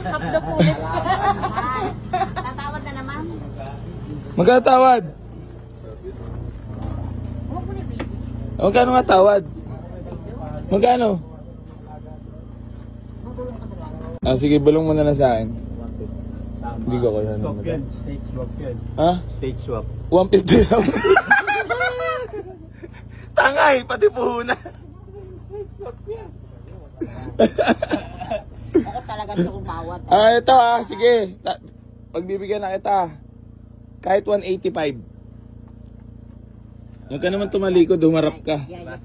Hapdo po ulit. Tatawad na naman. Magkatawad? Magkano nga tawad? Magkano? Ah, sige, bulong mo na lang sa akin. Hindi ko kaya naman. Stage swap yan. Ha? Stage swap. 150 lang. Tangay, pati puhunan. Ako talaga sa kumawat. Ah, ito ah, sige. Pagbibigyan na kita. Kahit 185. Huwag ka naman tumalikod, humarap ka. Yaya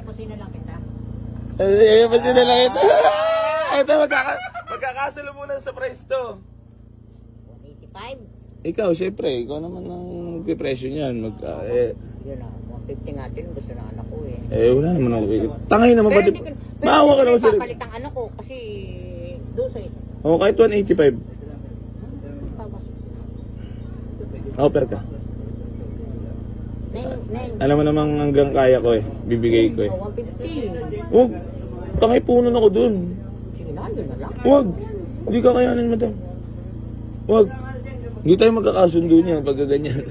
po sino lang kita. Ay, pa sila lang ito. Ito, magkakasalo muna sa price to. 185. Ikaw, syempre, ikaw naman ang pipresyo niyan. Yun lang, 150 nga din gusto ng anak ko eh. Wala naman ako. Tangay naman ba? Maawa ka naman sa... Papalit ang anak ko kasi 12. Oo, kahit 185. Offer ka. Alam mo namang hanggang kaya ko eh. Bibigay ko eh. 150. Huwag. Tangay puno ako dun. Sige na, yun na lang. Huwag. Hindi ka kayanin, madam. Huwag. Hindi tayo magkakasundo niyan pagka ganyan.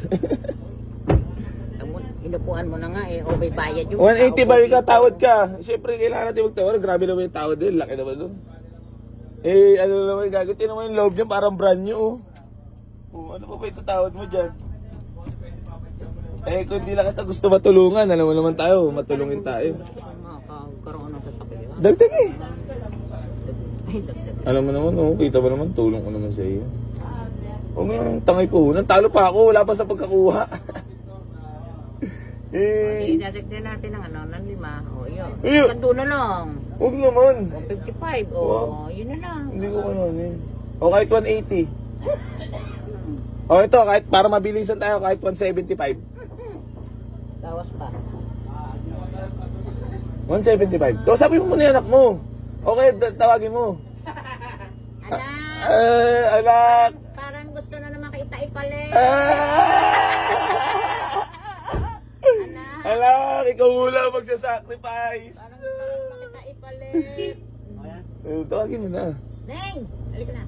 Inupuan mo na nga eh. O may bayad yung 180 ba yung katawad ka? Siyempre, kailangan natin magtawad. Grabe naman yung tawad din. Laki naman doon. Ano naman yung gagawin? Tinan mo yung loob niya. Parang brand new. Ano pa ba yung tatawad mo dyan? Kung di lang kita gusto matulungan, alam mo naman tayo, matulungin tayo. Karoon ng sasakyan. Dagdag eh. Dagdag. Alam mo naman, kita mo naman, tulong ko naman sa iyo. Huwag mo nang tangay po. Talo pa ako, wala pa sa pagkakuha. Dadagdag natin ng ng 5. O yun. Kando na lang. Huwag naman. 155. O yun na lang. Hindi ko kaya o kahit 180. O ito, kahit para mabilisan tayo, kahit 175. Tawas pa. 175. So sabi mo muna yung anak mo. Okay, tawagin mo. Anak! Anak! Parang gusto na naman kita ipalit. Anak, ikaw mula magsasacrifice. Parang gusto na naman kita ipalit. Tawagin mo na. Neng! Halika na.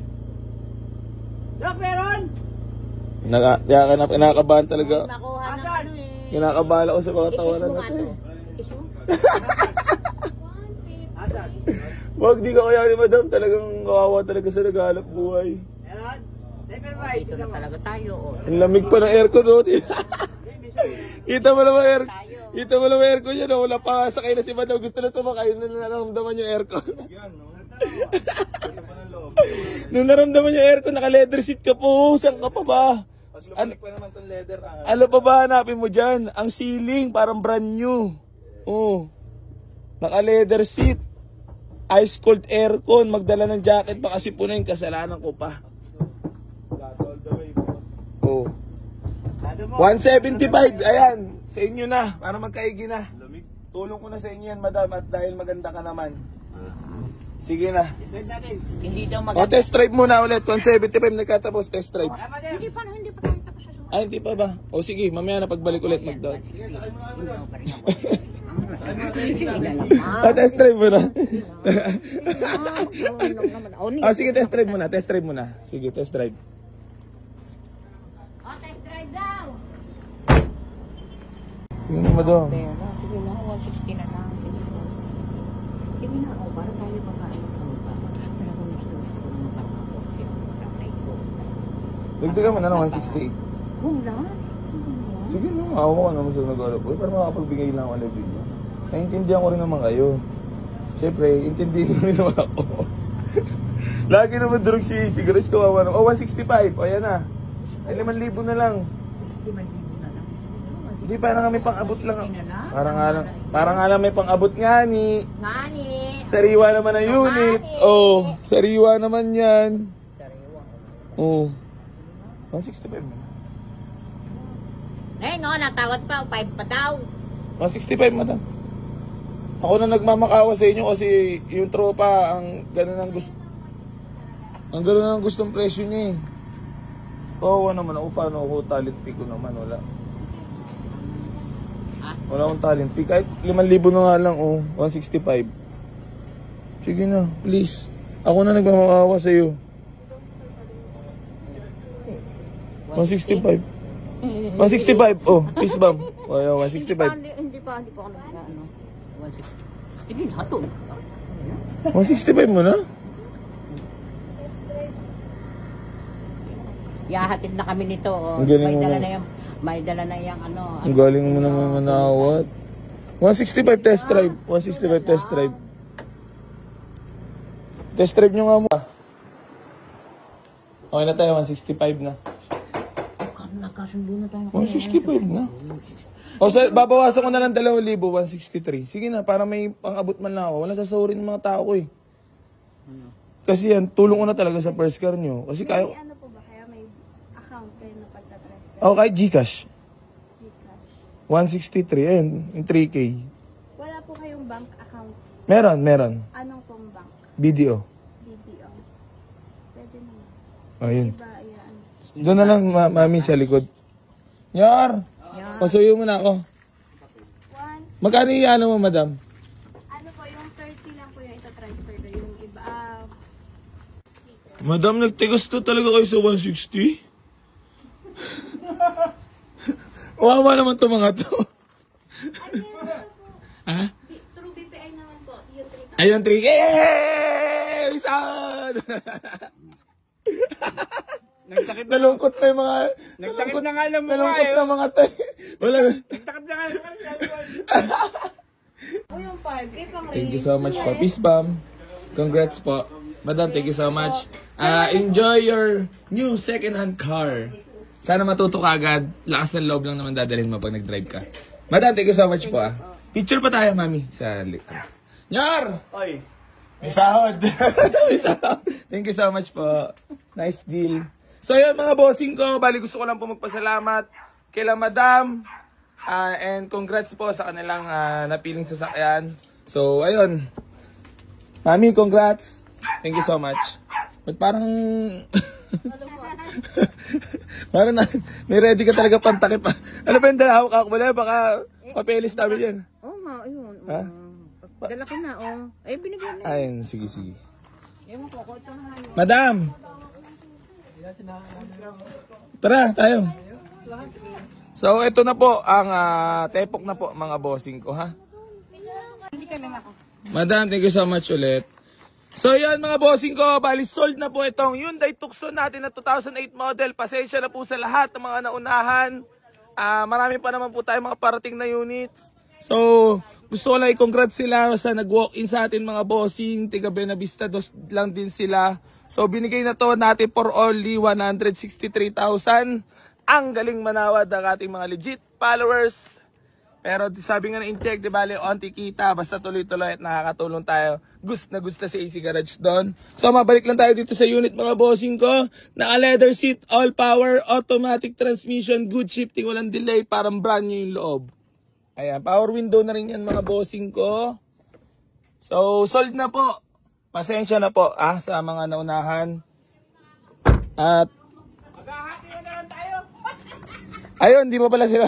Dok, meron! Kinakabahan talaga. Makuha ng ano eh. Kinakabahan ako sa mga tawanan Ikis mo na nga to. to. Ikis mo? Wag, di ka kaya ni madam. Talagang kawawa talaga sa naghahanap buhay. Meron? Never right. Dito na talaga tayo. Ang lamig pa ng aircon doon. Kita mo naman aircon. Kita mo naman aircon yan. Wala pa sakay na si madam. Gusto na sumakay. Nung naramdaman yung aircon. Nung naramdaman yung aircon, naka-leather seat ka po. Saan ka pa ba? Ano pa ba hanapin mo dyan? Ang ceiling, parang brand new. Oh. Naka-leather seat. Ice cold aircon. Magdala ng jacket pa kasi po na yung kasalanan ko pa. Oh. 175. Ayan. Sa inyo na. Para magkaigi na. Tulong ko na sa inyo yan, madam. At dahil maganda ka naman. Sige na. Hindi daw O, test drive muna ulit. 175 nagkatapos test drive. Hindi pa tayo tapos sa sumunod. Ay, hindi pa ba? O sige, mamaya na pagbalik ulit mag-down. Test drive muna. Sige, test drive muna. Test drive muna. Sige, test drive. Test drive daw. Yun mo daw. Sige na, 160 na lang. Sige na, para tayo pakain. Dagdagan mo na ng 168. Wala. Sige na, maawa ka naman sa nag-alap. Para makapagbigay lang ako ng video. Naiintindihan ko rin naman kayo. Siyempre, intindihin mo rin naman ako. Lagi naman durog si Garage kawawa naman. 165. O yan na. Ay, 5,000 na lang. 5,000 na lang. Hindi, parang nga may pang-abot lang. Parang nga lang may pang-abot nga ni. Ngani. Sariwa naman ang unit. Oh, sariwa naman yan. Sariwa. Oh. 165 mo. Eh, no, natawad pa. 5 pa daw. 165, madam. Ako na nagmamakawa sa inyo kasi yung tropa, ang gano'n ang gusto. Ang gano'n ang gustong presyo niya eh. Oo naman ako, paano ako talent fee ko naman, wala. Wala akong talent fee. Kahit 5,000 na nga lang, oh. 165. Sige na, please. Ako na nagmamahawa sa'yo. 165. 165, oh, peace bomb. Oh, yeah, 165. Hindi pa ako ano. 160. Hindi, hatol. 165 mo na? Yahatid na kami nito. Oh. Ang galing May mo dala na. na yung, may dala na yung ano. Ang galing mo naman manawat. 165 test drive. 165 test drive. Test drive nyo nga mo. Okay na tayo, 165 na. Nakasundo na tayo. 165 na. O sa, babawasan ko na lang 2,000, 163. Sige na, para may pang-abot man lang ako. Walang sasahurin ng mga tao ko eh. Kasi yan, tulong ko na talaga sa first car nyo. Kasi May kayo, ano po ba kaya may account kayo na pagtatransfer? ako kahit Gcash. Gcash. 163, ayun, yung 3K. Wala po kayong bank account. Meron. Anong pong bank? BDO. BDO. Pwede naman. Ayun. Diba, yan. Doon na lang, mami, sa likod. Yar! Pasuyo mo na ako. Once, Magkano yung ano mo, madam? ano po, yung 30 lang po yung itatransfer ko. Yung iba, Madam, nagtigas to talaga kayo sa 160? Wawa naman to mga to. ay, meron po. Ha? Through BPI naman po. Yung 3. Ayun, 3K! Yay! Isad! Nagtakip na. Nalungkot pa yung mga... Nagtakip na nga ng mukha Nalungkot eh. na mga to. Wala. Nagtakip na nga ng mukha. O yung 5K pang Thank you so much po. Peace bomb. Congrats po. Madam, thank you so much. Enjoy your new second-hand car. Sana matuto ka agad. Lakas ng loob lang naman dadalhin mo pag nag-drive ka. Madam, thank you so much po. Picture pa tayo, mami. Sa Nyar! Oy. May sahod. May sahod. Thank you so much po. Nice deal. So yun mga bossing ko, bali gusto ko lang po magpasalamat kila madam. And congrats po sa kanilang napiling sasakyan. So ayun. Mami, congrats. Thank you so much. But parang... parang may ready ka talaga pantakip. Ano ba yung dalawak ako? Wala, baka papelis namin yan. Oo nga, ayun. Ha? Dala ko na, oh. Ay, binigyan na. Ayun, sige, sige. Ewan ko, ito na yun. Madam! Tara, tayo. So, ito na po ang tepok na po mga bossing ko, ha? Madam, thank you so much ulit. So, yan mga bossing ko, bali sold na po itong Hyundai Tucson natin na 2008 model. Pasensya na po sa lahat ng mga naunahan. Marami pa naman po tayo mga parating na units. So, gusto ko lang i-congrats sila sa nag-walk-in sa atin mga bossing. Tiga Benavista dos lang din sila. So, binigay na to natin for only 163,000. Ang galing manawad ang ating mga legit followers. Pero sabi nga na in-check, di bali, onti kita. Basta tuloy-tuloy at nakakatulong tayo. Gusto na gusto si AC Garage doon. So, mabalik lang tayo dito sa unit mga bossing ko. Naka-leather seat, all power, automatic transmission, good shifting, walang delay. Parang brand new yung loob. Ayan, power window na rin yan mga bossing ko. So, sold na po. Pasensya na po sa mga naunahan. At Maghahati na lang tayo. ayun, di mo pala sila.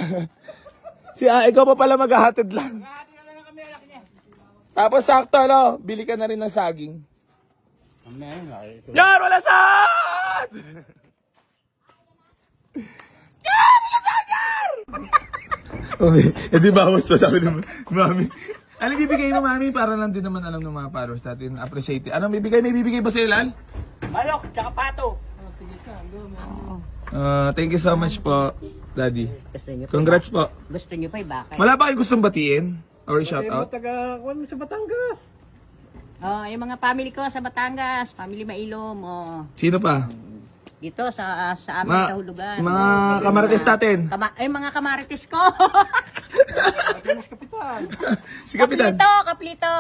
Ikaw pa pala maghahatid lang. Maghahati na lang kami anak niya. Tapos sakto, bili ka na rin ng saging. Amen. Yan, wala sad! Yan, wala saging! Di bawas pa sabi naman, mami. Ano bibigay mo, mami? Para lang din naman alam ng mga followers natin. Appreciate it. Anong bibigay? May bibigay ba sa'yo, Lal? Malok, tsaka pato. Thank you so much po, Daddy. Gusto nyo pa? Congrats po. Gusto nyo pa, bakit? Wala ba kayong gustong batiin? Or shout out? Taga-kuhan mo sa Batangas. Oh, yung mga family ko sa Batangas, family Mailom, oh. Sino pa? Dito sa aming kahulugan. Mga kamarites natin. Mga kamarites ko. Si Kapitan. Kaplito.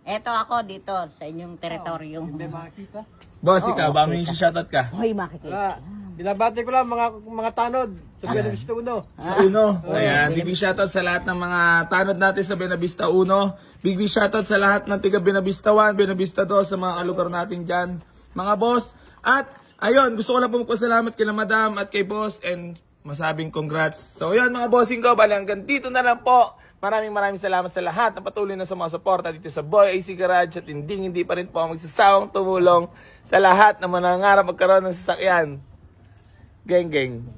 Eto ako dito sa inyong teritoryo. Makita. Boss, ikaw, ba may shoutout ka? Hoy, makikita. Binabati ko lang mga tanod sa Benavista Uno. Sa Uno. Ayan, big shoutout sa lahat ng mga tanod natin sa Benavista Uno. Big shoutout sa lahat ng tiga Benavista 1, Benavista 2, sa mga lugar natin dyan. Mga boss. At, ayun, gusto ko lang po magpasalamat kay madam at kay boss and masabing congrats. So, yun mga bossing ko, bali hanggang dito na lang po. Maraming salamat sa lahat na patuloy na sumusuporta dito sa Boy AC Garage at hindi pa rin po ako magsasawang tumulong sa lahat na manangarap magkaroon ng sasakyan. Geng.